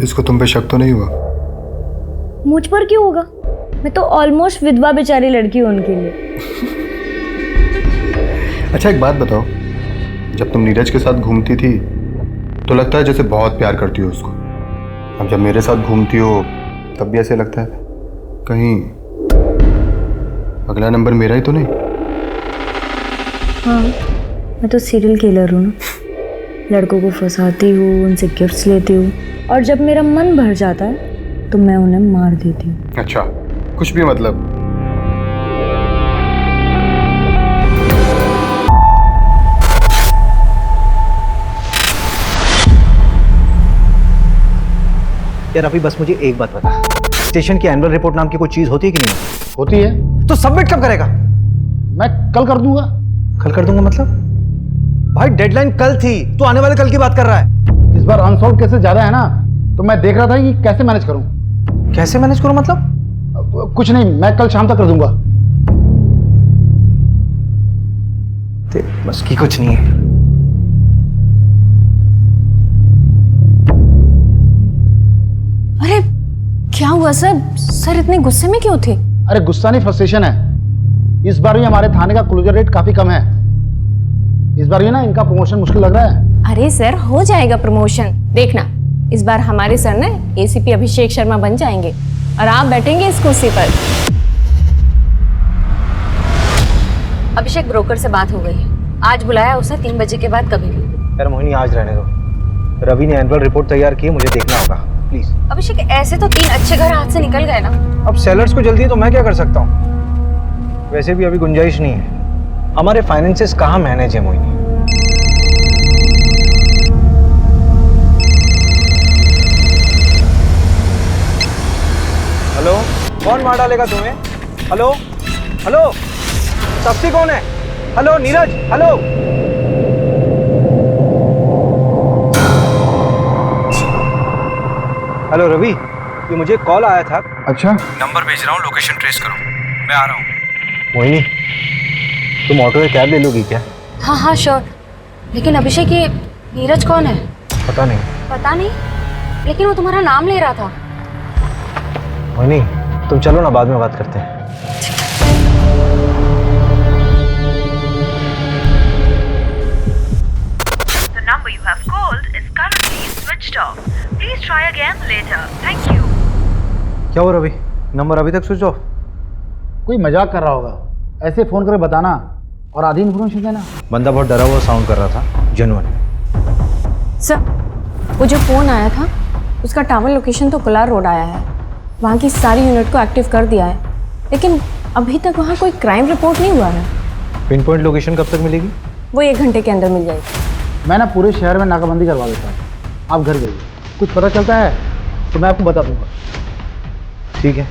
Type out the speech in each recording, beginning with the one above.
इसको तुम पे शक तो नहीं हुआ? मुझ पर क्यों होगा? मैं तो ऑलमोस्ट विधवा बेचारी लड़की हूँ उनके लिए। अच्छा एक बात बताओ, जब तुम नीरज के साथ घूमती थी तो लगता है जैसे बहुत प्यार करती हो उसको। अब जब मेरे साथ घूमती हो तब भी ऐसे लगता है कहीं अगला नंबर मेरा ही तो नहीं। हाँ, मैं तो सीरियल किलर हूँ ना। लड़कों को फंसाती हूँ, उनसे गिफ्ट्स लेती हूँ और जब मेरा मन भर जाता है तो मैं उन्हें मार देती हूँ। अच्छा, कुछ भी मतलब। यार अभी बस मुझे एक बात बता, स्टेशन की एनुअल रिपोर्ट नाम की कोई चीज होती है कि नहीं होती है। तो सबमिट कब करेगा? मैं कल कर दूंगा। कल कर दूंगा मतलब? भाई डेडलाइन कल थी, तू आने वाले कल की बात कर रहा है। इस बार अनसॉल्व केसेस ज्यादा है ना, तो मैं देख रहा था कि कैसे मैनेज करूं। कैसे मैनेज करूं मतलब? कुछ नहीं, मैं कल शाम तक कर दूंगा। बस की कुछ नहीं है। अरे क्या हुआ सर? सर इतने गुस्से में क्यों थे? अरे गुस्सा नहीं, फ्रस्ट्रेशन है। इस बार भी हमारे थाने का क्लोजर रेट काफी कम है। इस बार भी ना इनका प्रमोशन मुश्किल लग रहा है। अरे सर हो जाएगा प्रमोशन, देखना इस बार हमारे सर ना एसीपी अभिषेक शर्मा बन जाएंगे और आप बैठेंगे इस कुर्सी पर। अभिषेक ब्रोकर से बात हो गई, आज बुलाया उसे 3 बजे के बाद कभी भी। यार मोहिनी आज रहने दो, रवि ने एनुअल रिपोर्ट तैयार की है, मुझे देखना होगा प्लीज। अभिषेक ऐसे तो 3 अच्छे घर हाथ से निकल गए ना। अब सेलर्स को जल्दी है तो मैं क्या कर सकता हूँ? वैसे भी अभी गुंजाइश नहीं है, हमारे फाइनेंसेस कहाँ मैनेज है मोहिनी। हेलो, कौन मार डालेगा तुम्हें? हेलो हेलो, सबसे कौन है? Hello Neeraj, hello. Hello Ravi, ये मुझे कॉल आया था। अच्छा, नंबर भेज रहा हूँ, लोकेशन ट्रेस करो, मैं आ रहा हूँ। मोहिनी, तुम ऑटो या कैब ले लोगी क्या? हाँ हाँ श्योर, लेकिन अभिषेक ये नीरज कौन है? पता नहीं। पता नहीं, लेकिन वो तुम्हारा नाम ले रहा था। मोहिनी तुम चलो ना, बाद में बात करते हैं। The number you have called is currently switched off. Please try again later. Thank you. क्या हो रवि, नंबर अभी तक स्विच ऑफ? कोई मजाक कर रहा होगा। ऐसे फोन करके बताना और आधी इन्फॉर्मेशन देना। बंदा बहुत डरा हुआ साउंड कर रहा था, जेन्युइन। सर वो जो फोन आया था उसका टावर लोकेशन तो कोलार रोड आया है, वहाँ की सारी यूनिट को एक्टिव कर दिया है, लेकिन अभी तक वहाँ कोई क्राइम रिपोर्ट नहीं हुआ है। पिन पॉइंट लोकेशन कब तक मिलेगी? वो 1 घंटे के अंदर मिल जाएगी। मैं ना पूरे शहर में नाकाबंदी करवा देता हूँ। आप घर जाइए, कुछ पता चलता है तो मैं आपको बता दूंगा। ठीक है।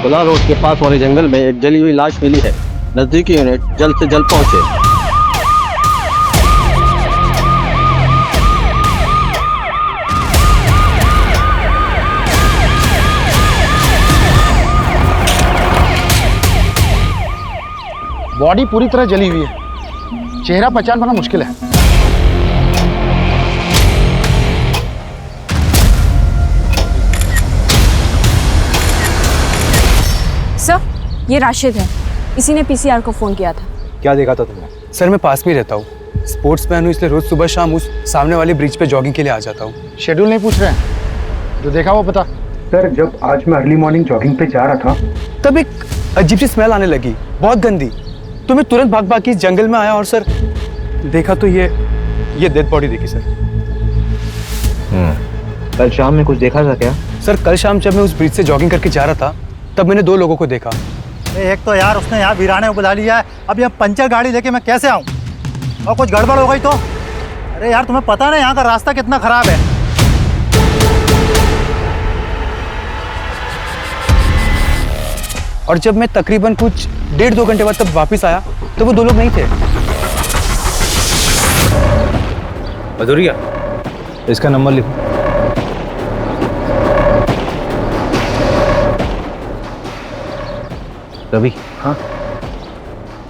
कोलार रोड के पास वाले जंगल में एक जली हुई लाश मिली है। नजदीकी यूनिट जल्द से जल्द पहुंचे। बॉडी पूरी तरह जली हुई है, चेहरा पहचान पाना मुश्किल है। सर ये राशिद है, इसी ने पीसीआर को फोन किया था। क्या देखा था तुमने? सर मैं पास में ही रहता हूँ, स्पोर्ट्स मैन हूँ, इसलिए रोज सुबह शाम उस सामने वाली ब्रिज पे जॉगिंग के लिए आ जाता हूँ। शेड्यूल नहीं पूछ रहे हैं, जो देखा वो बता। सर जब आज मैं अर्ली मॉर्निंग जॉगिंग पे जा रहा था तब एक अजीब सी स्मेल आने लगी, बहुत गंदी। तो मैं तुरंत भाग भाग के इस जंगल में आया और सर देखा तो ये डेड बॉडी देखी सर। कल शाम में कुछ देखा था क्या? सर कल शाम जब मैं उस ब्रिज से जॉगिंग करके जा रहा था तब मैंने 2 लोगों को देखा। एक तो यार उसने यहाँ वीराने को बुला लिया है, अब यहाँ पंचर गाड़ी लेके मैं कैसे आऊँ? और कुछ गड़बड़ हो गई तो? अरे यार तुम्हें पता ना यहाँ का रास्ता कितना खराब है। और जब मैं तकरीबन कुछ 1.5-2 घंटे बाद तब वापस आया तो वो 2 लोग नहीं थे। भदौरिया, इसका नंबर लिखो। रवि, हाँ,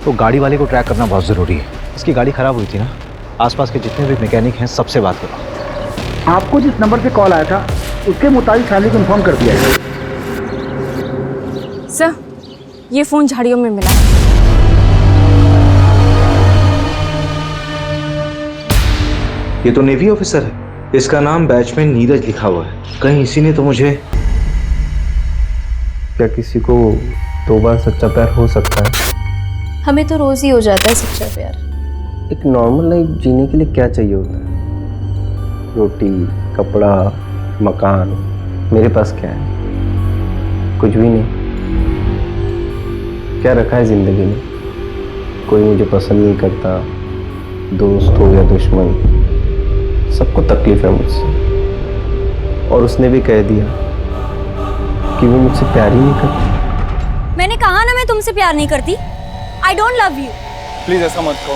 तो गाड़ी वाले को ट्रैक करना बहुत ज़रूरी है। इसकी गाड़ी खराब हुई थी ना, आसपास के जितने भी मैकेनिक हैं सबसे बात करो। आपको जिस नंबर से कॉल आया था उसके मुताबिक शादी को इन्फॉर्म कर दिया है। सर, ये फ़ोन झाड़ियों में मिला। ये तो नेवी ऑफिसर है, इसका नाम बैचमैन नीरज लिखा हुआ है। कहीं इसी ने तो मुझे... क्या किसी को 2 बार सच्चा प्यार हो सकता है? हमें तो रोज ही हो जाता है सच्चा प्यार। एक नॉर्मल लाइफ जीने के लिए क्या चाहिए होता है? रोटी, कपड़ा, मकान। मेरे पास क्या है? कुछ भी नहीं। क्या रखा है जिंदगी में? कोई मुझे पसंद नहीं करता, दोस्त हो या दुश्मन, सबको तकलीफ है मुझसे। और उसने भी कह दिया कि वो मुझसे प्यार ही नहीं करती। मैंने कहा ना मैं तुमसे प्यार नहीं करती। I don't love you. Please ऐसा मत कहो।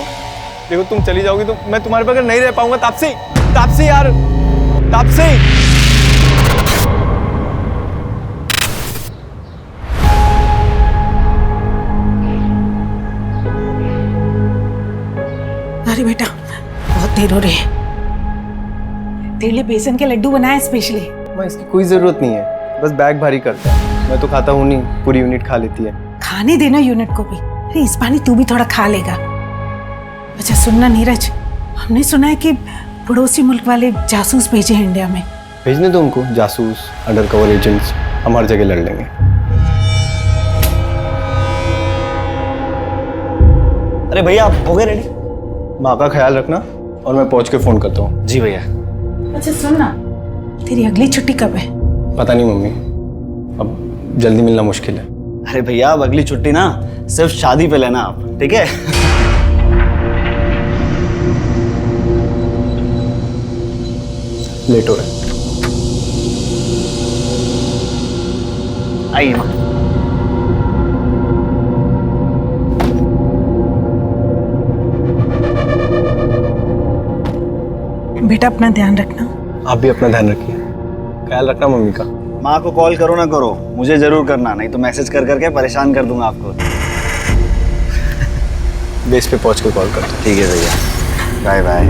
देखो तुम चली जाओगी तो मैं तुम्हारे बगैर नहीं रह पाऊंगा। तापसी, तापसी यार, तापसी। अरे बेटा, बहुत देर हो रही है। तेरे लिए बेसन के लड्डू बनाए स्पेशली। माँ, इसकी कोई जरूरत नहीं है, बस बैग भारी करता है। मैं तो खाता हूँ नहीं, पूरी यूनिट खा लेती है। खाने देना यूनिट को भी। अरे इस बार तू भी थोड़ा खा लेगा। अच्छा सुनना नीरज, हमने सुना है कि पड़ोसी मुल्क वाले जासूस भेजे हैं इंडिया में। भेजने दो उनको, जासूस, अंडरकवर एजेंट्स, हम हर जगह लड़ लेंगे। अरे भैया, आप हो गए रेडी? माँ का ख्याल रखना और मैं पहुंच के फोन करता हूँ। जी भैया। अच्छा सुनना, तेरी अगली छुट्टी कब है? पता नहीं मम्मी, अब जल्दी मिलना मुश्किल है। अरे भैया, अब अगली छुट्टी ना सिर्फ शादी पे लेना आप, ठीक है? लेट हो रहा है। आइए माँ। बेटा अपना ध्यान रखना। आप भी अपना ध्यान रखिए, ख्याल रखना मम्मी का। माँ को कॉल करो ना करो, मुझे जरूर करना, नहीं तो मैसेज कर करके परेशान कर दूंगा आपको। बेस पे पहुंच के कॉल करता हूँ। ठीक है भैया, बाय बाय।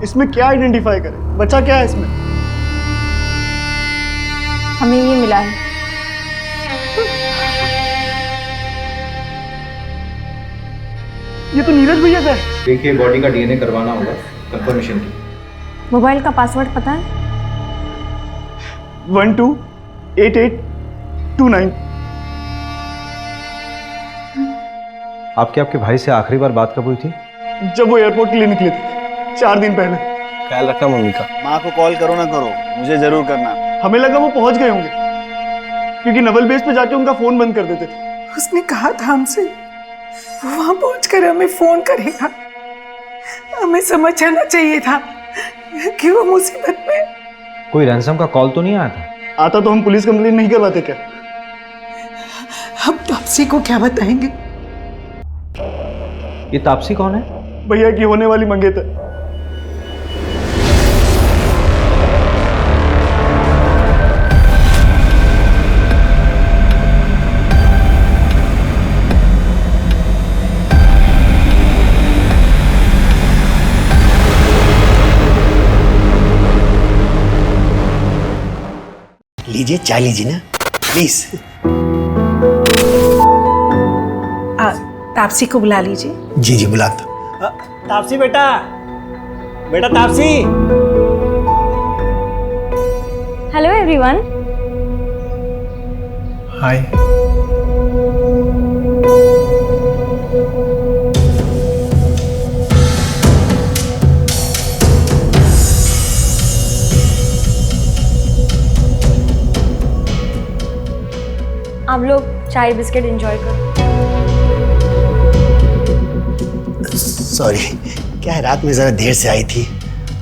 इसमें क्या आइडेंटिफाई करें? बच्चा क्या है इसमें? हमें ये मिला है। ये तो नीरज भैया का है। देखिए, बॉडी का डीएनए करवाना होगा कंफर्मेशन की। मोबाइल का पासवर्ड पता है? 128829। आपके भाई से आखिरी बार बात कब हुई थी? जब वो एयरपोर्ट के लिए निकले थे 4 दिन पहले। ख्याल रखना मम्मी का। माँ को कॉल करो ना करो, मुझे जरूर करना। हमें लगा वो पहुंच गए होंगे, क्योंकि नवल बेस पे जाके उनका फोन बंद कर देते थे। उसने कहा था हमसे वो वहां पहुंचकर हमें फोन करेगा। हमें समझ आना चाहिए था कि वो मुसीबत में। कोई रैंसम का कॉल तो नहीं आया था? आता तो हम पुलिस कंप्लेंट नहीं करवाते क्या? अब तापसी को क्या बताएंगे? ये तापसी कौन है? भैया की होने वाली मंगेतर। लीजिए, चाय लीजिए ना प्लीज। तापसी को बुला लीजिए। जी जी बुलाता। तापसी बेटा, बेटा तापसी। Hello everyone. हाय। आप लोग चाय बिस्किट एंजॉय करो। सॉरी, क्या है रात में ज़रा देर से आई थी,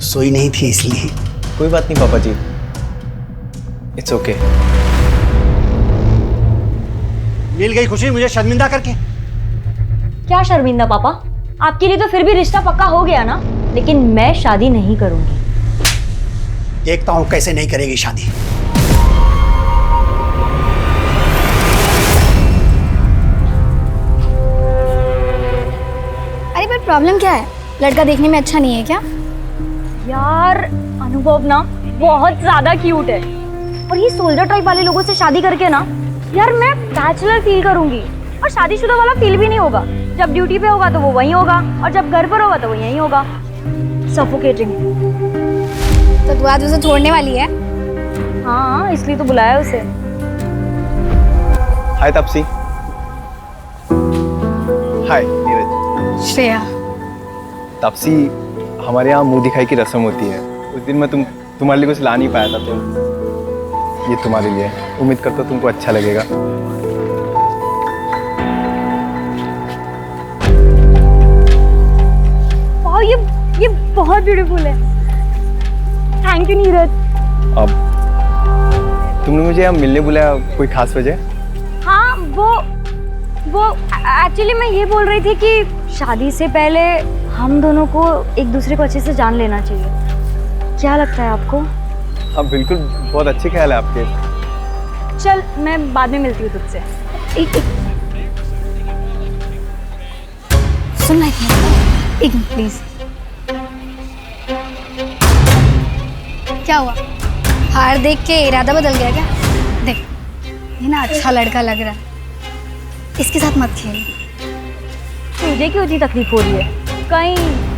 सोई नहीं थी इसलिए। कोई बात नहीं पापा जी, इट्स ओके। मिल गई खुशी मुझे शर्मिंदा करके। क्या शर्मिंदा पापा? आपके लिए तो फिर भी रिश्ता पक्का हो गया ना, लेकिन मैं शादी नहीं करूंगी। देखता हूँ कैसे नहीं करेगी शादी। अरे पर प्रॉब्लम क्या है? लड़का देखने में अच्छा नहीं है क्या? यार अनुभव ना बहुत ज्यादा क्यूट है, और ये सोल्जर टाइप वाले लोगों से शादी करके ना यार मैं बैचलर फील करूंगी, और शादीशुदा वाला फील भी नहीं होगा। जब ड्यूटी पे होगा तो वो वहीं होगा, और जब घर पर होगा तो वो यहीं होगा। सफोकेटिंग। तो तू आज उसे छोड़ने वाली है? हाँ, इसलिए तो बुलाया उसे। हाय तापसी। हाय नीरज। श्रेया। तापसी, हमारे यहाँ मुंह दिखाई की रस्म होती है। उस दिन मैं तुम्हारे लिए कुछ ला नहीं पाया था, तो ये तुम्हारे लिए। उम्मीद करता हूँ तुमको अच्छा लगेगा। वाह, ये बहुत ब्यूटीफुल है। Thank you Neeraj. अब तुमने मुझे यहाँ मिलने बुलाया, कोई खास वजह? हाँ, वो एक्चुअली मैं ये बोल रही थी कि शादी से पहले हम दोनों को एक दूसरे को अच्छे से जान लेना चाहिए। क्या लगता है आपको? हाँ बिल्कुल, बहुत अच्छे ख्याल है आपके। चल, मैं बाद में मिलती हूँ तुझसे। एक सुन ना, एक मिनट प्लीज। क्या हुआ? हार देख के इरादा बदल गया क्या? देख, ये ना अच्छा लड़का लग रहा है, इसके साथ मत खेल। तुझे क्यों इतनी तकलीफ हो रही है? कहीं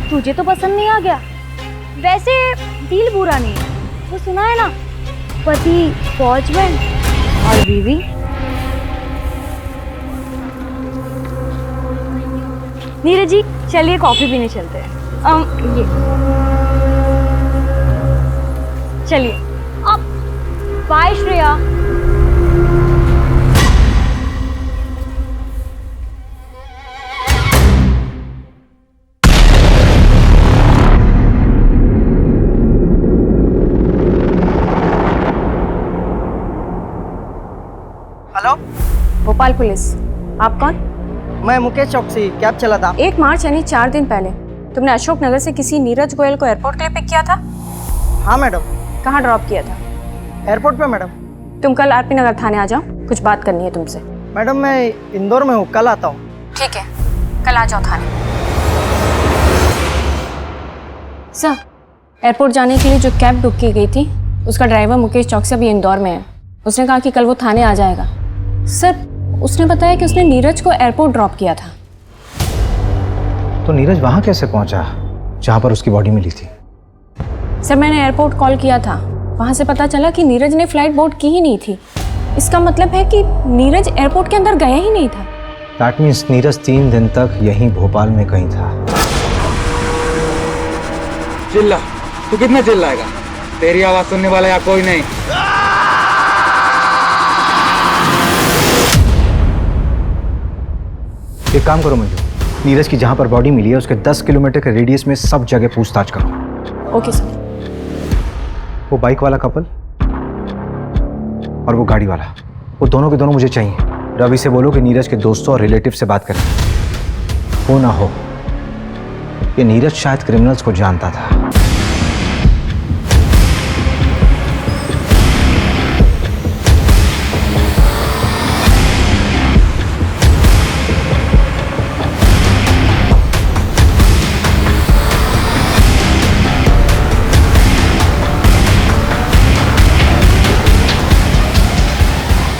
तुझे तो पसंद नहीं आ गया? वैसे दिल बुरा नहीं है, वो सुना है ना, पति फौज में और बीवी। नीरज जी, चलिए कॉफी पीने चलते हैं। ये चलिए। अब bye Shreya. Hello, Bhopal police. आप कौन? मैं मुकेश चौकसी, कैब चला था। 1 मार्च यानी 4 दिन पहले तुमने अशोक नगर से किसी नीरज गोयल को एयरपोर्ट के लिए पिक किया था? हाँ मैडम। कहाँ ड्रॉप किया था? एयरपोर्ट पे मैडम। तुम कल आरपी नगर थाने आ जाओ, कुछ बात करनी है तुमसे। मैडम मैं इंदौर में हूँ, कल आता हूँ। ठीक है, कल आ जाओ थाने। सर, एयरपोर्ट जाने के लिए जो कैब बुक की गई थी उसका ड्राइवर मुकेश चौकसी अभी इंदौर में है। उसने कहा कि कल वो थाने आ जाएगा। सर, उसने बताया कि उसने नीरज को एयरपोर्ट ड्रॉप किया था। तो नीरज वहां कैसे पहुंचा जहां पर उसकी बॉडी मिली थी? सर, मैंने एयरपोर्ट कॉल किया था, वहां से पता चला कि नीरज ने फ्लाइट बोर्ड की ही नहीं थी। इसका मतलब है कि नीरज एयरपोर्ट के अंदर गया ही नहीं था। दैट मीन्स नीरज 3 दिन तक यहीं भोपाल में कहीं था। चिल्ला, तू कितना चिल्लाएगा? तेरी आवाज सुनने वाला या कोई नहीं। एक काम करो मंजू, नीरज की जहां पर बॉडी मिली है उसके 10 किलोमीटर के रेडियस में सब जगह पूछताछ करो। Okay sir. वो बाइक वाला कपल और वो गाड़ी वाला, वो दोनों के दोनों मुझे चाहिए। रवि से बोलो कि नीरज के दोस्तों और रिलेटिव से बात करें। वो ना हो कि नीरज शायद क्रिमिनल्स को जानता था।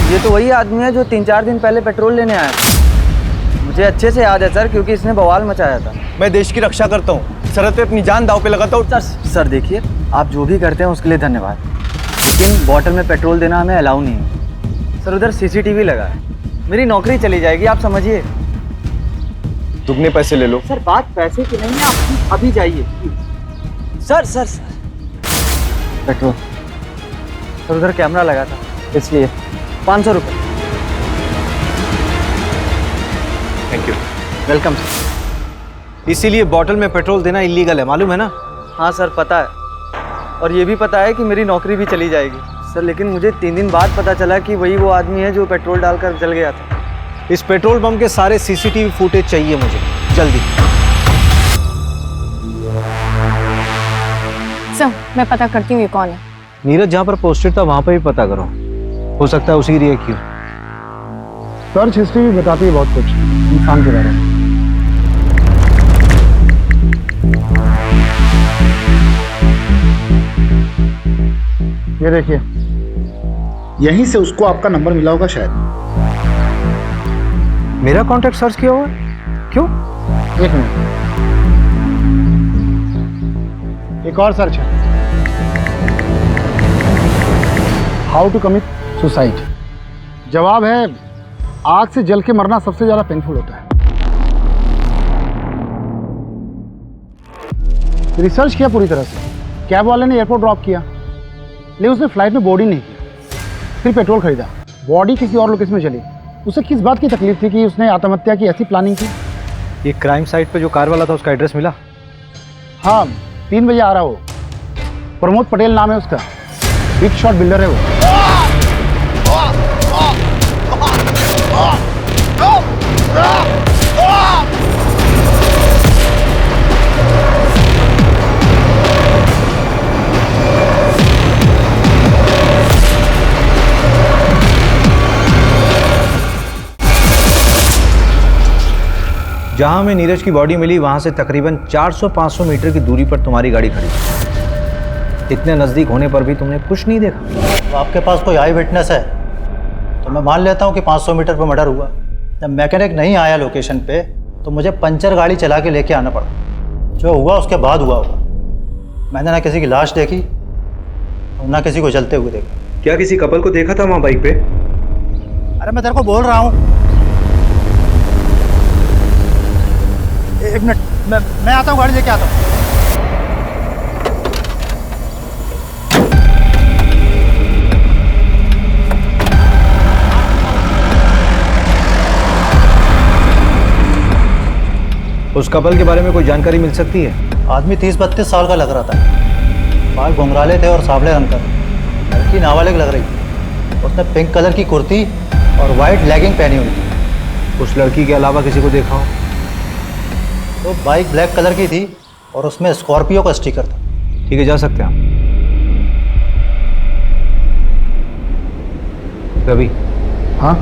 ये तो वही आदमी है जो 3-4 दिन पहले पेट्रोल लेने आया। मुझे अच्छे से याद है सर, क्योंकि इसने बवाल मचाया था। मैं देश की रक्षा करता हूँ, सरहद पे अपनी जान दांव पे लगाता हूँ। सर देखिए, आप जो भी करते हैं उसके लिए धन्यवाद, लेकिन बॉटल में पेट्रोल देना हमें अलाउ नहीं है। सर उधर सीसीटीवी लगा है, मेरी नौकरी चली जाएगी, आप समझिए। दुगने पैसे ले लो। सर बात पैसे की नहीं है, आप अभी जाइए। Sir sir sir petrol sir उधर कैमरा लगा था इसलिए 500 रुपये। Thank you. Welcome sir. इसीलिए बॉटल में पेट्रोल देना इलीगल है, मालूम है ना? हाँ सर पता है, और ये भी पता है कि मेरी नौकरी भी चली जाएगी सर, लेकिन मुझे 3 दिन बाद पता चला कि वही वो आदमी है जो पेट्रोल डालकर जल गया था। इस पेट्रोल पंप के सारे सीसीटीवी फुटेज चाहिए मुझे, जल्दी। सर मैं पता करती हूँ ये कौन है। नीरज जहाँ पर पोस्टेड था वहाँ पर भी पता करो, हो सकता है उसी रिएक्ट किया। सर्च हिस्ट्री भी बताती है बहुत कुछ इंसान के बारे में। ये देखिए, यहीं से उसको आपका नंबर मिला होगा शायद। मेरा कांटेक्ट सर्च किया हुआ है? क्यों? एक मिनट, एक और सर्च है, हाउ टू कमिट सुसाइड। जवाब है, आग से जल के मरना सबसे ज्यादा पेनफुल होता है। रिसर्च किया पूरी तरह से, कैब वाले ने एयरपोर्ट ड्रॉप किया, लेकिन उसने फ्लाइट में बोर्ड ही नहीं किया, फिर पेट्रोल खरीदा, बॉडी किसी और लोकेशन में चली। उसे किस बात की तकलीफ थी कि उसने आत्महत्या की ऐसी प्लानिंग की? ये क्राइम साइट पे जो कार वाला था उसका एड्रेस मिला? हाँ, 3 बजे आ रहा हो। प्रमोद पटेल नाम है उसका, बिग शॉट बिल्डर है वो। जहां हमें नीरज की बॉडी मिली वहां से तकरीबन 400-500 मीटर की दूरी पर तुम्हारी गाड़ी खड़ी थी। इतने नजदीक होने पर भी तुमने कुछ नहीं देखा। तो आपके पास कोई आई विटनेस है तो मैं मान लेता हूँ कि 500 मीटर पर मर्डर हुआ। जब मैकेनिक नहीं आया लोकेशन पे तो मुझे पंचर गाड़ी चला के लेके आना पड़ा। जो हुआ उसके बाद हुआ होगा। मैंने ना किसी की लाश देखी और ना किसी को जलते हुए देखा। क्या किसी कपल को देखा था वहां बाइक पे? अरे मैं तेरे को बोल रहा हूँ, एक मिनट, मैं आता हूँ, गाड़ी लेके आता हूँ। उस कपल के बारे में कोई जानकारी मिल सकती है? आदमी 30-32 साल का लग रहा था, बाल घुंघराले थे और सावले रंग का। लड़की नाबालिग लग रही थी। उसने पिंक कलर की कुर्ती और वाइट लेगिंग पहनी हुई थी। उस लड़की के अलावा किसी को देखा हो? तो बाइक ब्लैक कलर की थी और उसमें स्कॉर्पियो का स्टिकर था। ठीक है, जा सकते हैं आप। रवि। हाँ,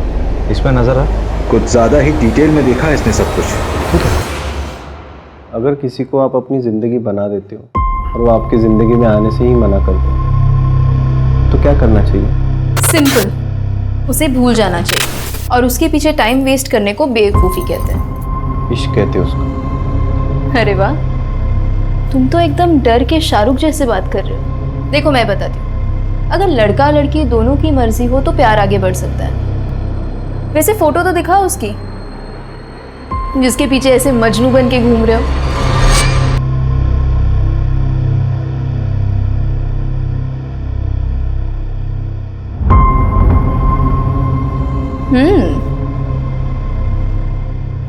इसमें नजर आ कुछ ज़्यादा ही डिटेल में देखा है इसने सब कुछ। अगर किसी को आप अपनी ज़िंदगी बना देते हो और वो आपकी ज़िंदगी में आने से ही मना कर दे तो क्या करना चाहिए? सिंपल, उसे भूल जाना चाहिए और उसके पीछे टाइम वेस्ट करने को बेवकूफ़ी कहते हैं। इश्क कहते हैं उसको। अरे वाह, तुम तो एकदम डर के शाहरुख जैसे बात कर रहे हो। देखो मैं बताती हूँ, अगर लड़का लड़की दोनों की मर्जी हो तो प्यार आगे बढ़ सकता है। वैसे फोटो तो दिखाओ उसकी, जिसके पीछे ऐसे मजनू बन के घूम रहे हो।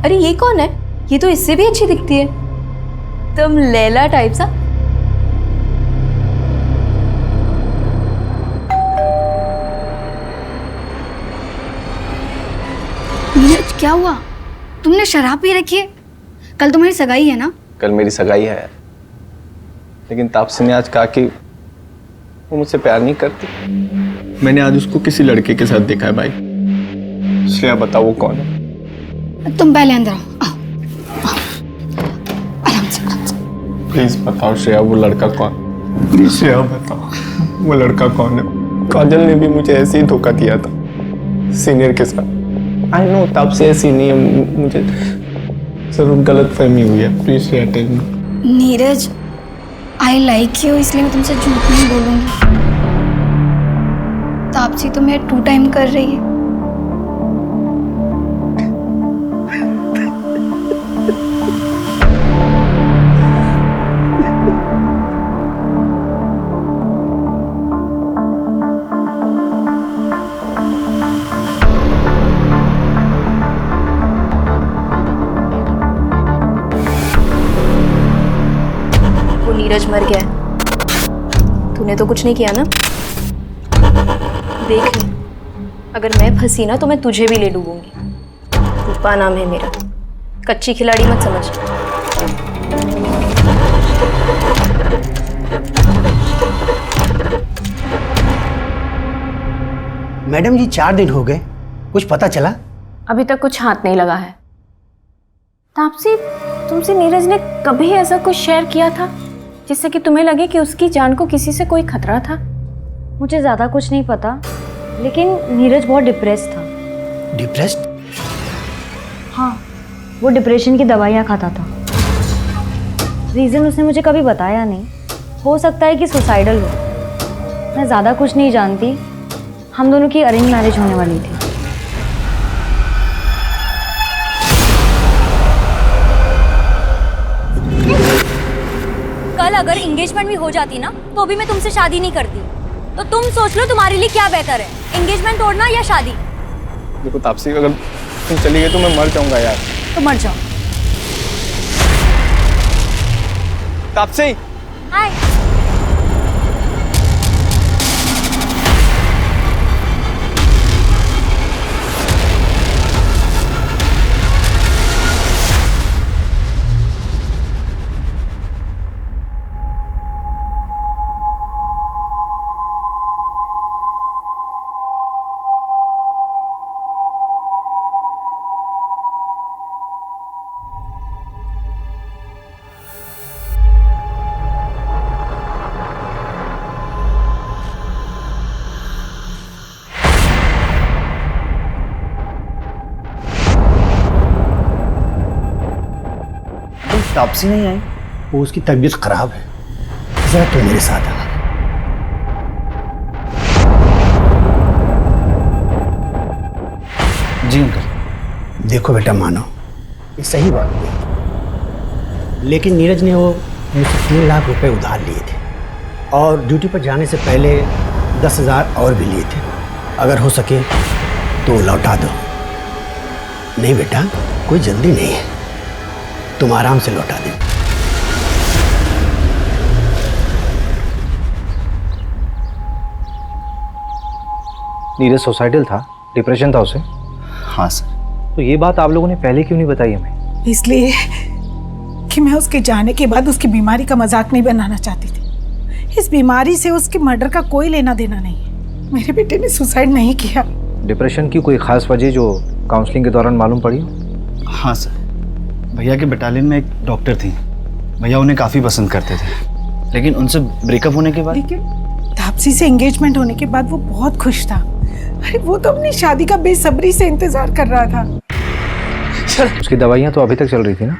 अरे ये कौन है? ये तो इससे भी अच्छी दिखती है, तुम लैला टाइप सा। नीरज, क्या हुआ? तुमने शराब पी रखी है? कल तुम्हारी सगाई है ना? कल मेरी सगाई है, लेकिन तापसी ने आज कहा कि वो मुझसे प्यार नहीं करती। मैंने आज उसको किसी लड़के के साथ देखा है भाई। श्रेया बताओ वो कौन है? तुम पहले अंदर आओ। आराम से। प्लीज बताओ श्रेया, वो लड़का कौन? प्लीज श्रेया बताओ, वो लड़का कौन है? काजल ने भी मुझे ऐसे ही धोखा दिया था, सीनियर के साथ। आई नो तब से ऐसी नहीं है, मुझे जरूर गलत फहमी हुई है। Please Shreya tell me. Neeraj, I like you, इसलिए मैं तुमसे झूठ नहीं बोलूंगी। तापसी तुम्हें 2 टाइम कर रही है। नीरज मर गया है। तूने तो कुछ नहीं किया ना? देख ले, अगर मैं फंसी ना तो मैं तुझे भी ले डूबूंगी। रूपा नाम है मेरा, कच्ची खिलाड़ी मत समझ। मैडम जी 4 दिन हो गए, कुछ पता चला? अभी तक कुछ हाथ नहीं लगा है। तापसी, तुमसे नीरज ने कभी ऐसा कुछ शेयर किया था जिससे कि तुम्हें लगे कि उसकी जान को किसी से कोई खतरा था? मुझे ज़्यादा कुछ नहीं पता, लेकिन नीरज बहुत डिप्रेस था। डिप्रेस्ड? हाँ, वो डिप्रेशन की दवाइयाँ खाता था। रीज़न उसने मुझे कभी बताया नहीं। हो सकता है कि सुसाइडल हो। मैं ज़्यादा कुछ नहीं जानती। हम दोनों की अरेंज मैरिज होने वाली थी। कल अगर एंगेजमेंट भी हो जाती ना तो भी मैं तुमसे शादी नहीं करती। तो तुम सोच लो तुम्हारे लिए क्या बेहतर है, एंगेजमेंट तोड़ना या शादी? देखो तापसी, अगर तुम चली गई तो मैं मर जाऊंगा यार। तो मर जाओ। तापसी, हाय। तापसी नहीं आई? वो उसकी तबीयत खराब है, जरा तू मेरे साथ आ। जी अंकल। देखो बेटा, मानो ये सही बात नहीं, लेकिन नीरज ने वो मुझसे 3 लाख रुपए उधार लिए थे और ड्यूटी पर जाने से पहले 10,000 और भी लिए थे। अगर हो सके तो लौटा दो। नहीं बेटा, कोई जल्दी नहीं है, तुम आराम से लौटा दे। नीरज सुसाइडल था, डिप्रेशन था उसे? हाँ सर। तो ये बात आप लोगों ने पहले क्यों नहीं बताई हमें? इसलिए कि मैं उसके जाने के बाद उसकी बीमारी का मजाक नहीं बनाना चाहती थी। इस बीमारी से उसके मर्डर का कोई लेना देना नहीं है। मेरे बेटे ने सुसाइड नहीं किया। डिप्रेशन की कोई खास वजह जो काउंसलिंग के दौरान मालूम पड़ी? हाँ सर, भैया के बटालियन में एक डॉक्टर थी, भैया उन्हें काफ़ी पसंद करते थे, लेकिन उनसे ब्रेकअप होने के बाद। लेकिन तापसी से एंगेजमेंट होने के बाद वो बहुत खुश था। अरे वो तो अपनी शादी का बेसब्री से इंतजार कर रहा था। उसकी दवाइयाँ तो अभी तक चल रही थी ना?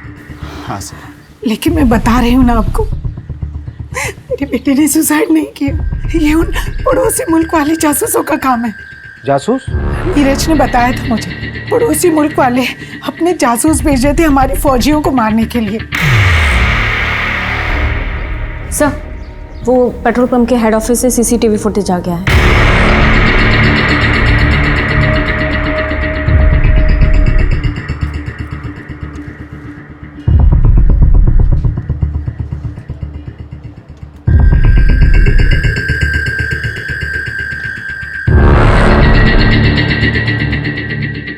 हाँ सर। लेकिन मैं बता रही हूँ ना आपको, मेरे बेटे ने सुसाइड नहीं किया। ये उन पड़ोसी मुल्क वाले जासूसों का काम है। जासूस? नीरज ने बताया था मुझे, पड़ोसी मुल्क वाले अपने जासूस भेजे थे हमारी फौजियों को मारने के लिए। सर, वो पेट्रोल पंप के हेड ऑफिस से सीसीटीवी फुटेज आ गया है।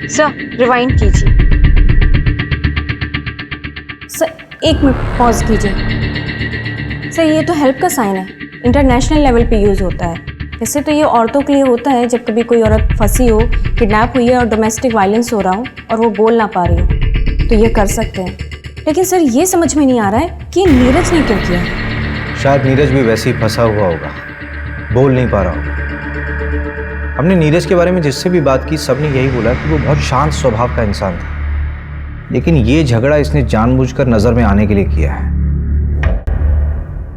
सर, रिवाइंड कीजिए। सर, 1 मिनट पॉज कीजिए। सर, ये तो हेल्प का साइन है, इंटरनेशनल लेवल पे यूज़ होता है। वैसे तो ये औरतों के लिए होता है जब कभी कोई औरत फंसी हो, किडनैप हुई है और डोमेस्टिक वायलेंस हो रहा हो और वो बोल ना पा रही हो, तो ये कर सकते हैं। लेकिन सर, ये समझ में नहीं आ रहा है कि नीरज ने क्यों किया। शायद नीरज भी वैसे ही फंसा हुआ होगा, बोल नहीं पा रहा होगा। हमने नीरज के बारे में जिससे भी बात की, सबने यही बोला कि वो बहुत शांत स्वभाव का इंसान था, लेकिन ये झगड़ा इसने जानबूझकर नजर में आने के लिए किया है।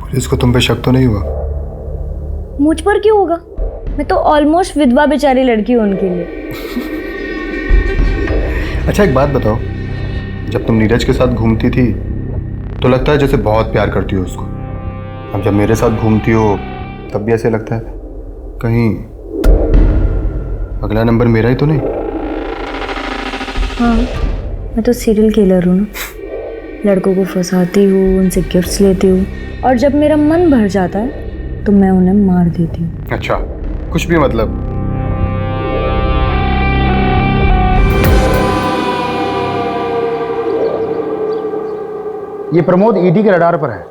पुलिस को तुम पे शक तो नहीं हुआ? मुझ पर क्यों होगा? मैं तो ऑलमोस्ट विधवा बेचारी लड़की हूँ उनके लिए। अच्छा एक बात बताओ, जब तुम नीरज के साथ घूमती थी तो लगता है जैसे बहुत प्यार करती हो उसको, अब जब मेरे साथ घूमती हो तब भी ऐसे लगता है कहीं अगला नंबर मेरा ही तो नहीं? हाँ, मैं तो सीरियल किलर हूँ ना। लड़कों को फंसाती हूँ, उनसे गिफ्ट्स लेती हूँ और जब मेरा मन भर जाता है तो मैं उन्हें मार देती हूँ। अच्छा, कुछ भी मतलब? ये प्रमोद ईडी के रडार पर है।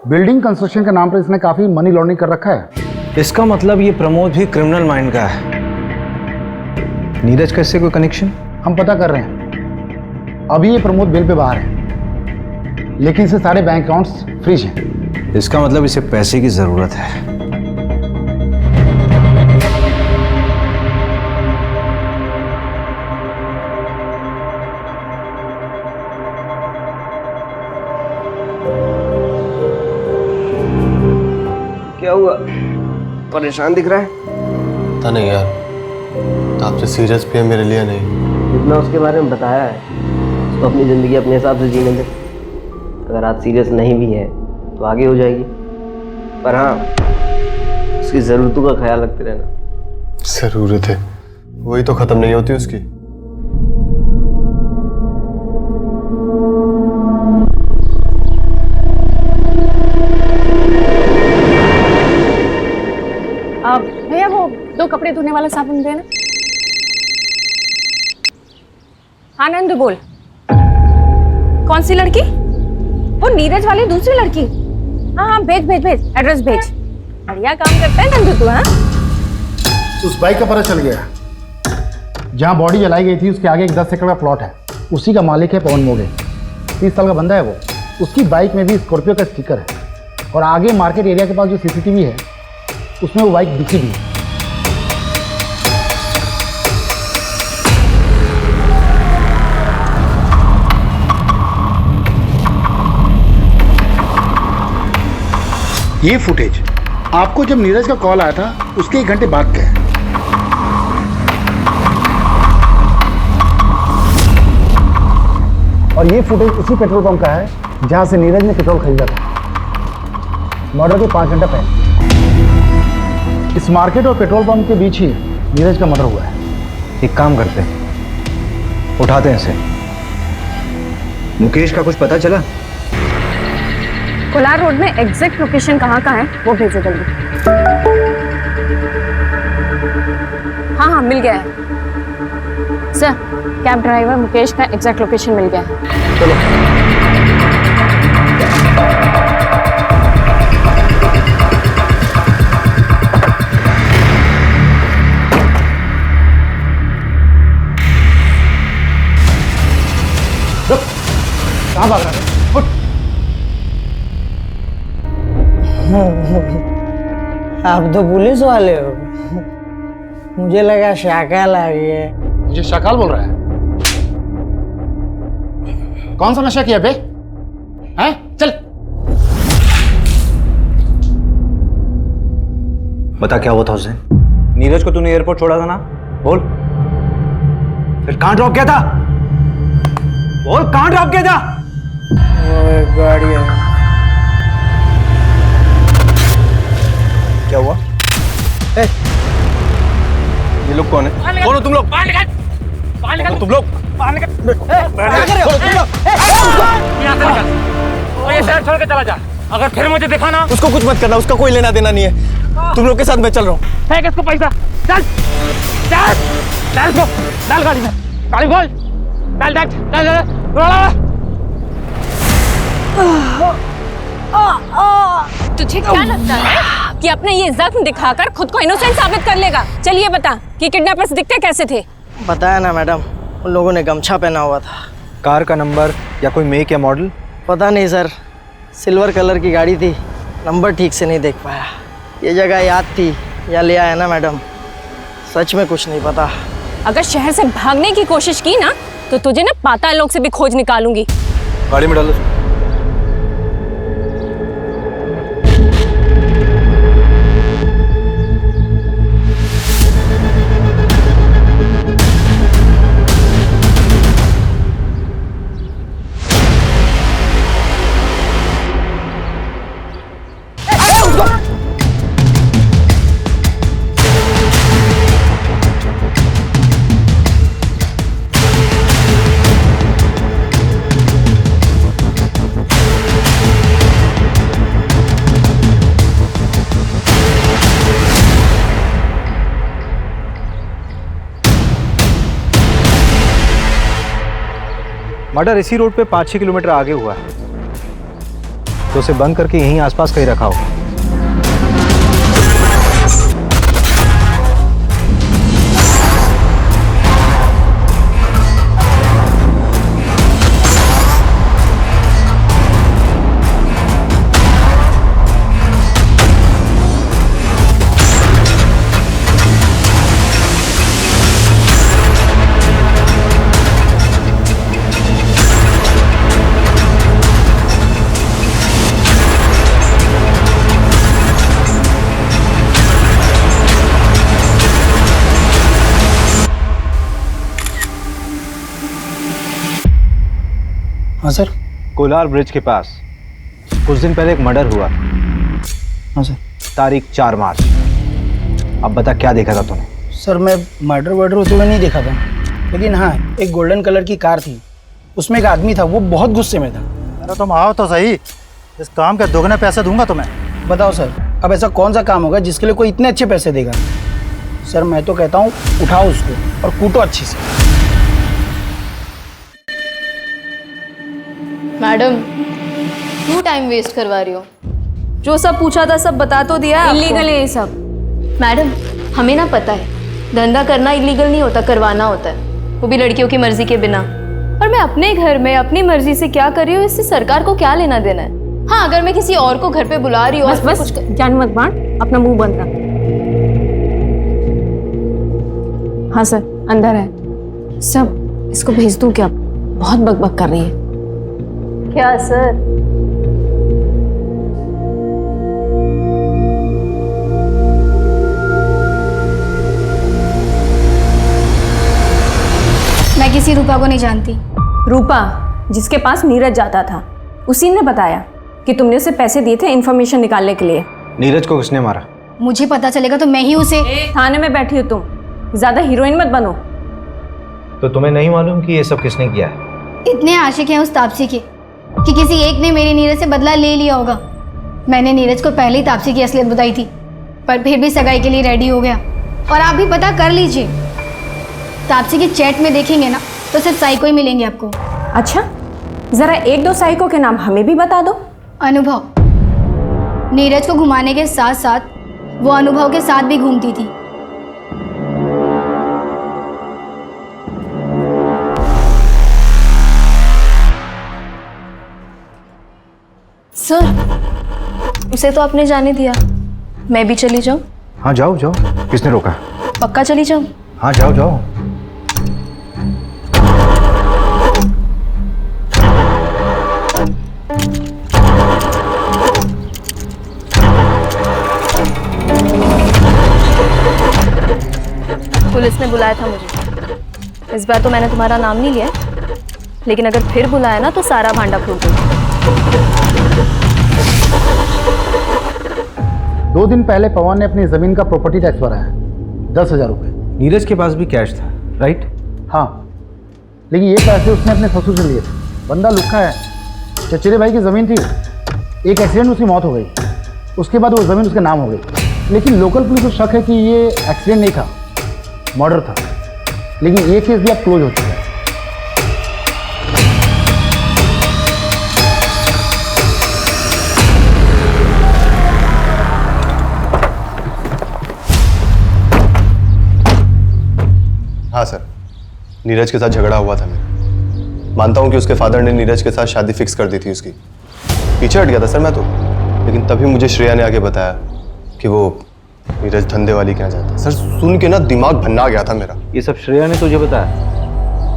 बिल्डिंग कंस्ट्रक्शन के नाम पर इसने काफी मनी लॉन्ड्रिंग कर रखा है। इसका मतलब ये प्रमोद भी क्रिमिनल माइंड का है। नीरज का इससे कोई कनेक्शन? हम पता कर रहे हैं। अभी ये प्रमोद बेल पे बाहर है, लेकिन इसे सारे बैंक अकाउंट्स फ्रीज हैं। इसका मतलब इसे पैसे की जरूरत है। क्या हुआ? परेशान दिख रहा है। पता नहीं यार, आपसे सीरियस भी है मेरे लिए नहीं। जितना उसके बारे में बताया है, उसको अपनी ज़िंदगी अपने हिसाब से जीने दे। अगर आज सीरियस नहीं भी है तो आगे हो जाएगी, पर हाँ उसकी ज़रूरतों का ख्याल रखते रहना। ज़रूरत है, वही तो ख़त्म नहीं होती उसकी। भैया वो 2 कपड़े धोने वाला साबुन देना। हाँ नंदू बोल। कौन सी लड़की? वो नीरज वाली दूसरी लड़की। हाँ हाँ भेज भेज भेज, एड्रेस भेज। बढ़िया काम करता है नंदू तू। हाँ उस बाइक का पता चल गया। जहाँ बॉडी जलाई गई थी उसके आगे एक 10 एकड़ का प्लॉट है। उसी का मालिक है पवन मोगे। 30 साल का बंदा है वो। उसकी बाइक में भी स्कॉर्पियो का स्टिकर है और आगे मार्केट एरिया के पास जो सीसीटीवी है उसमें वो बाइक दिखी भी है। ये फुटेज आपको जब नीरज का कॉल आया था उसके 1 घंटे बाद का है। और ये फुटेज उसी पेट्रोल पंप का है जहां से नीरज ने पेट्रोल खरीदा था मर्डर के 5 घंटा पहले। इस मार्केट और पेट्रोल पंप के बीच ही नीरज का मर्डर हुआ है। एक काम करते हैं, उठाते हैं इसे। मुकेश का कुछ पता चला? कोलार रोड में एग्जैक्ट लोकेशन कहाँ का है वो भेजो जल्दी। हाँ हाँ मिल गया है सर। कैब ड्राइवर मुकेश का एग्जैक्ट लोकेशन मिल गया है। चलो। कहाँ भाग रहा है? आप तो पुलिस वाले हो। मुझे लगा शाकाल आ गया। मुझे शाकाल बोल रहा है? कौन सा नशा किया बे? हैं? चल। बता क्या हुआ था उस दिन? नीरज को तूने एयरपोर्ट छोड़ा था ना? बोल। फिर कहां ड्रॉप किया था? बोल कहां ड्रॉप किया था? वो एक गाड़ी है। क्या हुआ? ये लोग कौन है? कौन हो तुम लोग? तुम लोग ये शहर छोड़ के चला जा। अगर फिर मुझे दिखा ना, उसको कुछ मत करना, उसका कोई लेना देना नहीं है। तुम लोग के साथ मैं चल रहा हूँ। फेंक इसको पैसा। चल चल डाल इसको, डाल गाड़ी में, गाड़ी खोल, डाल डाल डाल डाल। तुझे क्या लगता है कि अपने ये जख्म दिखाकर खुद को इनोसेंट साबित कर लेगा? चलिए बता कि किडनैपर्स दिखते कैसे थे? बताया ना मैडम, उन लोगों ने गमछा पहना हुआ था। कार का नंबर या कोई मेक या मॉडल? पता नहीं सर, सिल्वर कलर की गाड़ी थी, नंबर ठीक से नहीं देख पाया। ये जगह याद थी या ले आया ना मैडम, सच में कुछ नहीं पता। अगर शहर से भागने की कोशिश की ना तो तुझे ना पाताल लोक से भी खोज निकालूंगी। गाड़ी में डालो। मर्डर इसी रोड पे 5-6 किलोमीटर आगे हुआ है, तो उसे बंद करके यहीं आसपास कहीं रखा होगा। हाँ सर। कोलार ब्रिज के पास कुछ दिन पहले एक मर्डर हुआ। हाँ सर। तारीख 4 मार्च। अब बता क्या देखा था तूने? सर मैं मर्डर वर्डर होते हुए नहीं देखा था, लेकिन हाँ एक गोल्डन कलर की कार थी, उसमें एक आदमी था, वो बहुत गुस्से में था। अरे तुम आओ तो सही, इस काम के दोगुने पैसे दूंगा तुम्हें। बताओ सर, अब ऐसा कौन सा काम होगा जिसके लिए कोई इतने अच्छे पैसे देगा? सर मैं तो कहता हूँ उठाओ उसको और कूटो अच्छी से। मैडम क्यों टाइम वेस्ट करवा रही हो? जो सब पूछा था सब बता तो दिया है। इलीगल है ये सब। मैडम हमें ना पता है, धंधा करना इलीगल नहीं होता, करवाना होता है, वो भी लड़कियों की मर्जी के बिना। और मैं अपने घर में अपनी मर्जी से क्या कर रही हूँ, इससे सरकार को क्या लेना देना है? हाँ अगर मैं किसी और को घर पे बुला रही हूँ। बस जान मत बांट, अपना मुंह बंद रख। हाँ सर अंदर है सब, इसको भेज दूं क्या? बहुत बकबक कर रही है। क्या सर? मैं किसी रूपा को नहीं जानती। रूपा जिसके पास नीरज जाता था, उसी ने बताया कि तुमने उसे पैसे दिए थे इन्फॉर्मेशन निकालने के लिए। नीरज को किसने मारा? मुझे पता चलेगा तो मैं ही उसे। थाने में बैठी हो तुम, ज्यादा हीरोइन मत बनो। तो तुम्हें नहीं मालूम कि ये सब किसने किया है? इतने आशिक हैं उस तापसी के कि किसी एक ने मेरे नीरज से बदला ले लिया होगा। मैंने नीरज को पहले ही तापसी की असलियत बताई थी, पर फिर भी सगाई के लिए रेडी हो गया। और आप भी पता कर लीजिए, तापसी की चैट में देखेंगे ना तो सिर्फ साइको ही मिलेंगे आपको। अच्छा जरा 1-2 साइको के नाम हमें भी बता दो। अनुभव, नीरज को घुमाने के साथ साथ वो अनुभव के साथ भी घूमती थी। सर उसे तो आपने जाने दिया, मैं भी चली जाऊं? हाँ जाओ जाओ, किसने रोका? पक्का चली जाऊं? हाँ जाओ जाओ। पुलिस ने बुलाया था मुझे। इस बार तो मैंने तुम्हारा नाम नहीं लिया, लेकिन अगर फिर बुलाया ना तो सारा भांडा फोड़ दूंगी। 2 दिन पहले पवन ने अपनी जमीन का प्रॉपर्टी टैक्स भरा है, 10,000 रुपये। नीरज के पास भी कैश था, राइट? हाँ, लेकिन ये पैसे उसने अपने ससुर से लिए थे। बंदा लुक्खा है। चचेरे भाई की ज़मीन थी, एक एक्सीडेंट में उसकी मौत हो गई, उसके बाद वो ज़मीन उसके नाम हो गई। लेकिन लोकल पुलिस को शक है कि ये एक्सीडेंट नहीं था, मर्डर था। लेकिन ये केस भी अब क्लोज हो चुका है। हाँ सर, नीरज के साथ झगड़ा हुआ था मेरा। मानता हूँ कि उसके फादर ने नीरज के साथ शादी फिक्स कर दी थी उसकी। पीछे हट गया था सर मैं तो, लेकिन तभी मुझे श्रेया ने आके बताया कि वो नीरज धंधे वाली क्या जाता है। सर सुन के ना दिमाग भन्ना गया था मेरा। ये सब श्रेया ने तुझे बताया?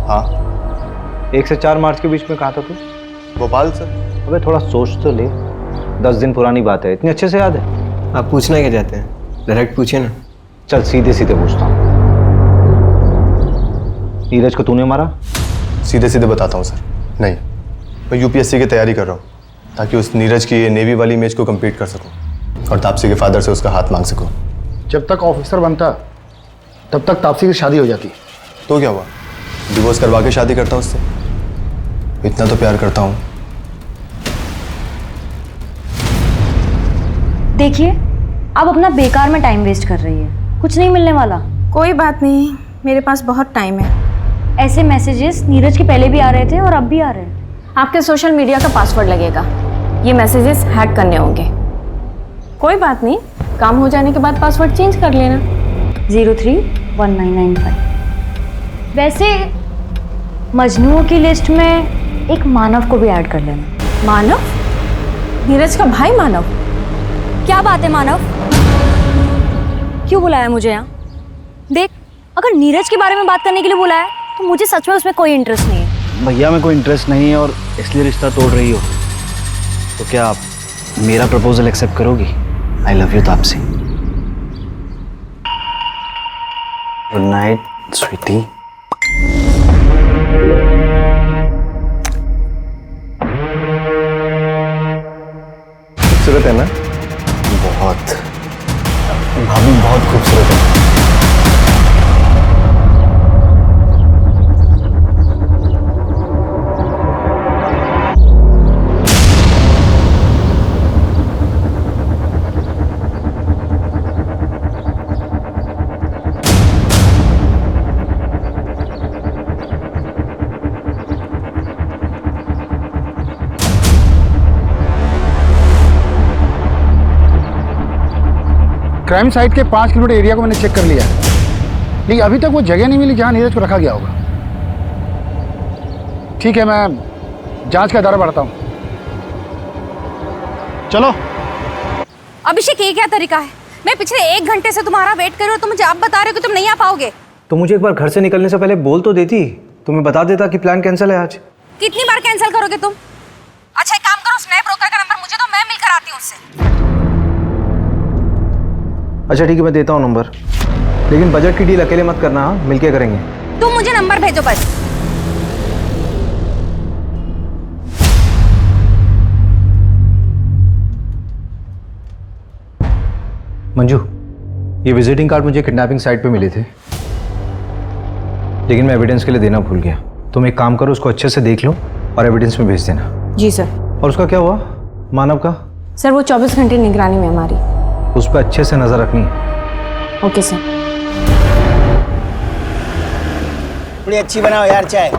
हाँ। 1 से 4 मार्च के बीच में कहाँ था तू? भोपाल सर। अबे थोड़ा सोच तो ले, 10 दिन पुरानी बात है, इतनी अच्छे से याद है? आप पूछना क्या चाहते हैं? डायरेक्ट पूछिए ना। चल सीधे सीधे पूछता हूँ, नीरज को तूने मारा? सीधे सीधे बताता हूँ सर, नहीं। मैं यूपीएससी की तैयारी कर रहा हूँ ताकि उस नीरज की नेवी वाली इमेज को कंप्लीट कर सकूँ और तापसी के फादर से उसका हाथ मांग सकूँ। जब तक ऑफिसर बनता तब तक तापसी की शादी हो जाती। तो क्या हुआ, डिवोर्स करवा के शादी करता उससे? इतना तो प्यार करता हूँ। देखिए आप अपना बेकार में टाइम वेस्ट कर रही है, कुछ नहीं मिलने वाला। कोई बात नहीं, मेरे पास बहुत टाइम है। ऐसे मैसेजेस नीरज के पहले भी आ रहे थे और अब भी आ रहे हैं। आपके सोशल मीडिया का पासवर्ड लगेगा, ये मैसेजेस हैक करने होंगे। कोई बात नहीं, काम हो जाने के बाद पासवर्ड चेंज कर लेना। 031995। वैसे मजनुओं की लिस्ट में एक मानव को भी ऐड कर लेना। मानव? नीरज का भाई मानव? क्या बात है मानव, क्यों बुलाया मुझे यहाँ? देख, अगर नीरज के बारे में बात करने के लिए बुलाया तो मुझे सच में उसमें कोई इंटरेस्ट नहीं है। भैया में कोई इंटरेस्ट नहीं है और इसलिए रिश्ता तोड़ रही हो, तो क्या आप मेरा प्रपोजल एक्सेप्ट करोगी? I love you Taapsee. Good night sweetie. खूबसूरत है ना? बहुत। भाभी बहुत खूबसूरत है। क्राइम साइट के 5 किलोमीटर एरिया को मैंने चेक कर लिया है, लेकिन अभी तक वो जगह नहीं मिली जहां नीरज को रखा गया होगा। ठीक है, मैं जांच का दायरा बढ़ाता हूं। चलो। अभिषेक, ये क्या तरीका है? मैं पिछले 1 घंटे से तुम्हारा वेट कर रही हूँ, तो मुझे अब बता रहे हो कि तुम नहीं आ पाओगे। तो मुझे एक बार घर से निकलने से पहले बोल तो देती, तुम्हें बता देता कि प्लान कैंसिल है आज। कितनी बार कैंसिल करोगे तुम? अच्छा एक काम करो, स्नैप ब्रोकर का नंबर मुझे दो, मैं मिलकर आती हूँ उससे। अच्छा ठीक है, मैं देता हूँ नंबर, लेकिन बजट की डील अकेले मत करना, हाँ? मिलके करेंगे। तुम मुझे नंबर भेजो बस। मंजू, ये विजिटिंग कार्ड मुझे किडनैपिंग साइट पे मिले थे, लेकिन मैं एविडेंस के लिए देना भूल गया। तुम एक काम करो, उसको अच्छे से देख लो और एविडेंस में भेज देना। जी सर। और उसका क्या हुआ, मानव का? सर वो 24 घंटे निगरानी में हमारी। उस पर अच्छे से नजर रखनी है। Okay sir. थोड़ी अच्छी बनाओ यार चाय,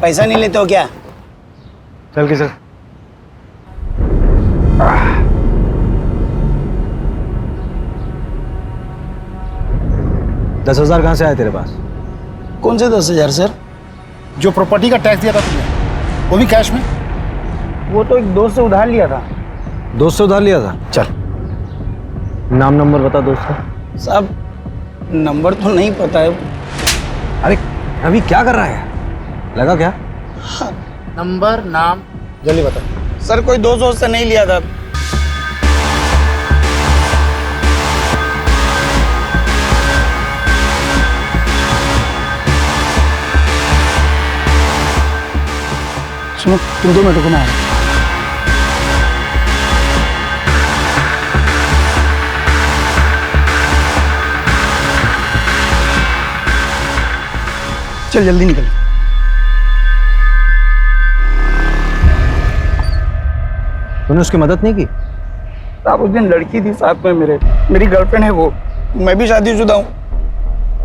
पैसा नहीं लेते हो क्या? चल के सर। 10,000 कहाँ से आए तेरे पास? कौन से 10,000 सर? जो प्रॉपर्टी का टैक्स दिया था तुमने, वो भी कैश में? वो तो एक दोस्त से उधार लिया था। दोस्त से उधार लिया था? चल नाम नंबर बता दोस्त का। साहब नंबर तो नहीं पता है। अरे अभी क्या कर रहा है, लगा क्या? नंबर नाम जल्दी बता। सर कोई दोस्त से नहीं लिया था। सुनो, तुम 2 मिनट को मैं आ रहा हूं। चल जल्दी निकल। तूने उसकी मदद नहीं की? साहब उस दिन लड़की थी साथ में मेरी गर्लफ्रेंड है वो, मैं भी शादीशुदा हूँ,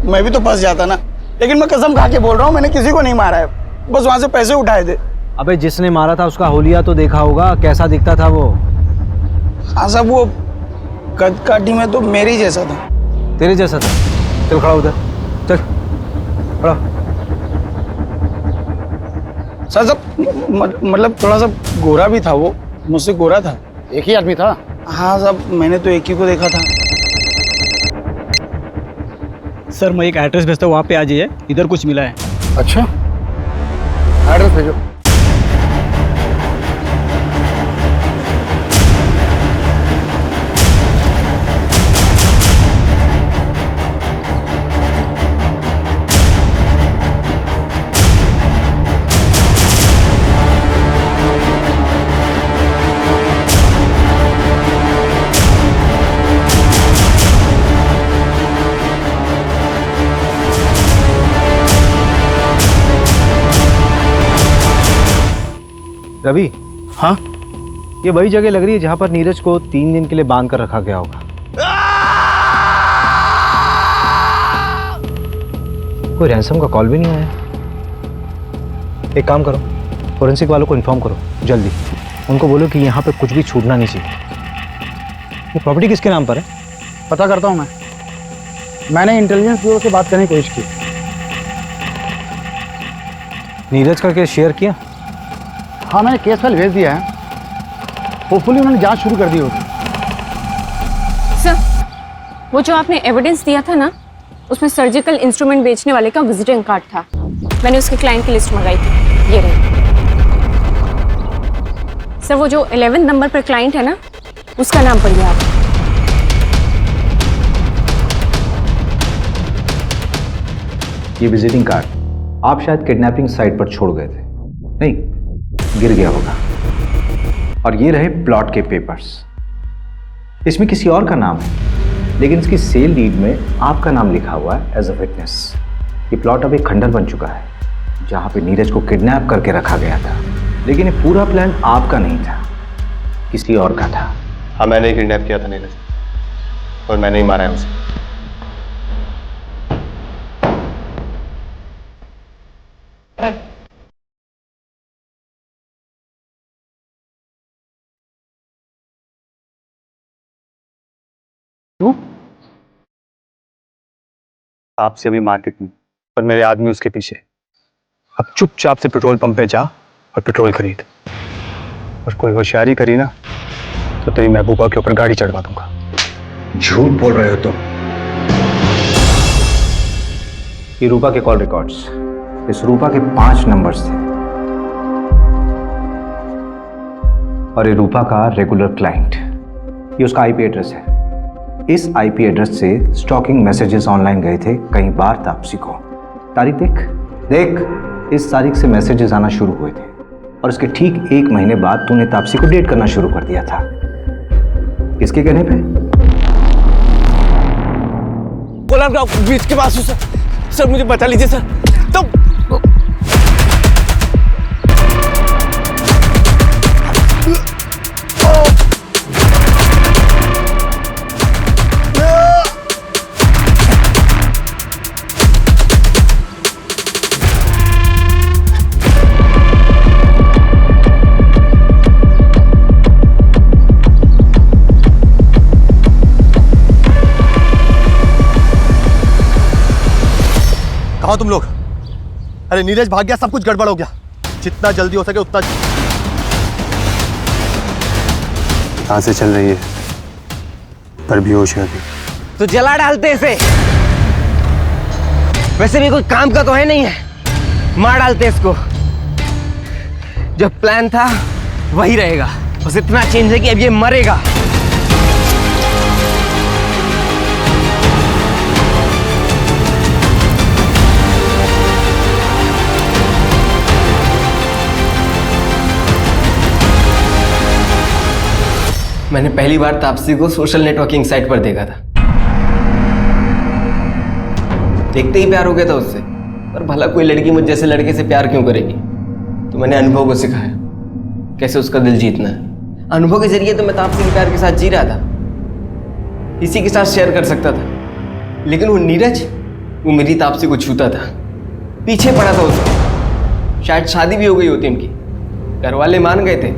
मैं भी तो फंस जाता ना। लेकिन मैं कसम खा के बोल रहा हूँ, मैंने किसी को नहीं मारा है, बस वहां से पैसे उठाए थे। अबे जिसने मारा था उसका होलिया तो देखा होगा, कैसा दिखता था वो? हाँ साहब, वो कद काठी में तो मेरे जैसा था। तेरे जैसा था? चल खड़ा उधर, चल खड़ा। सर मतलब थोड़ा सा गोरा भी था वो, मुझसे गोरा था। एक ही आदमी था? हाँ साहब, मैंने तो एक ही को देखा था। सर मैं एक एड्रेस भेजता हूँ, वहाँ पे आ जाइए, इधर कुछ मिला है। अच्छा, एड्रेस भेजो। रवि। हाँ? ये वही जगह लग रही है जहां पर नीरज को 3 दिन के लिए बांध कर रखा गया होगा। कोई रैंसम का कॉल भी नहीं आया। एक काम करो, फोरेंसिक वालों को इन्फॉर्म करो जल्दी। उनको बोलो कि यहाँ पे कुछ भी छूटना नहीं चाहिए। ये प्रॉपर्टी किसके नाम पर है? पता करता हूँ मैं। मैंने इंटेलिजेंस ब्यूरो से बात करने की कोशिश की। नीरज का केस शेयर किया? हाँ, मैंने केस फाइल भेज दिया है। होपफुली उन्होंने जांच शुरू कर दी होगी। सर, वो जो आपने एविडेंस दिया था ना, उसमें सर्जिकल इंस्ट्रूमेंट बेचने वाले का विजिटिंग कार्ड था। मैंने उसके क्लाइंट की लिस्ट मंगाई थी, ये रही। सर, वो जो 11 नंबर पर क्लाइंट है ना, उसका नाम पढ़िए आप। ये विजिटिंग कार्ड आप शायद किडनैपिंग साइट पर छोड़ गए थे। नहीं, गिर गया होगा। और ये रहे प्लॉट के पेपर्स। इसमें किसी और का नाम है, लेकिन इसकी सेल डीड में आपका नाम लिखा हुआ है एज अ विटनेस। ये प्लॉट अब एक खंडर बन चुका है, जहां पे नीरज को किडनैप करके रखा गया था। लेकिन ये पूरा प्लान आपका नहीं था, किसी और का था। हाँ, मैंने ही किडनैप किया था नीरज, और मैंने ही मारा है उसे। आपसे अभी मार्केट में, पर मेरे आदमी उसके पीछे। अब चुपचाप से पेट्रोल पंप पे जा और पेट्रोल खरीद, और कोई होशियारी करी ना तो तेरी महबूबा के ऊपर गाड़ी चढ़वा दूंगा। झूठ बोल रहे हो तुम। ये रूपा के कॉल रिकॉर्ड्स, इस रूपा के 5 नंबर्स थे, और ये रूपा का रेगुलर क्लाइंट। ये उसका आईपी एड्रेस है। इस आईपी एड्रेस से स्टॉकिंग मैसेजेस ऑनलाइन गए थे कई बार तापसी को। तारीख देख, इस तारीख से मैसेजेस आना शुरू हुए थे, और इसके ठीक 1 महीने बाद तूने तापसी को डेट करना शुरू कर दिया था। किसके कहने पे? कोलार गांव बीच के पास सर। सर, मुझे बता लीजिए सर। तो कहाँ तुम लोग? अरे नीरज भाग गया, सब कुछ गड़बड़ हो गया। जितना जल्दी हो सके उतना। कहाँ से चल रही है? पर बेहोश है अभी। तो जला डालते इसे। वैसे भी कोई काम का तो है नहीं है, मार डालते इसको। जो प्लान था वही रहेगा, बस इतना चेंज है कि अब ये मरेगा। मैंने पहली बार तापसी को सोशल नेटवर्किंग साइट पर देखा था। देखते ही प्यार हो गया था उससे। पर भला कोई लड़की मुझ जैसे लड़के से प्यार क्यों करेगी? तो मैंने अनुभव को सिखाया कैसे उसका दिल जीतना है। अनुभव के जरिए तो मैं तापसी के प्यार के साथ जी रहा था, इसी के साथ शेयर कर सकता था। लेकिन वो नीरज, वो मेरी तापसी को छूता था, पीछे पड़ा था उसका। शायद शादी भी हो गई होती उनकी, घर वाले मान गए थे।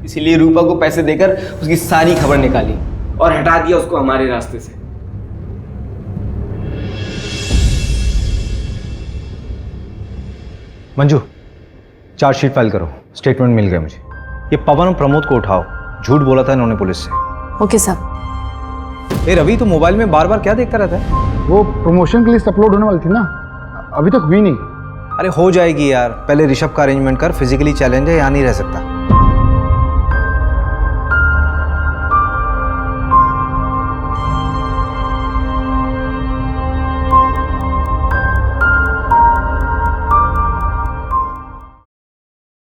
इसीलिए रूपा को पैसे देकर उसकी सारी खबर निकाली और हटा दिया उसको हमारे रास्ते से। मंजू, चार्जशीट फाइल करो। स्टेटमेंट मिल गया मुझे। ये पवन और प्रमोद को उठाओ, झूठ बोला था इन्होंने पुलिस से। ओके साहब। ए रवि, तो मोबाइल में बार बार क्या देखता रहता है? वो प्रमोशन की लिस्ट अपलोड होने वाली थी ना, अभी तक हुई नहीं। अरे हो जाएगी यार, पहले ऋषभ का अरेंजमेंट कर। फिजिकली चैलेंज है, यहाँ नहीं रह सकता।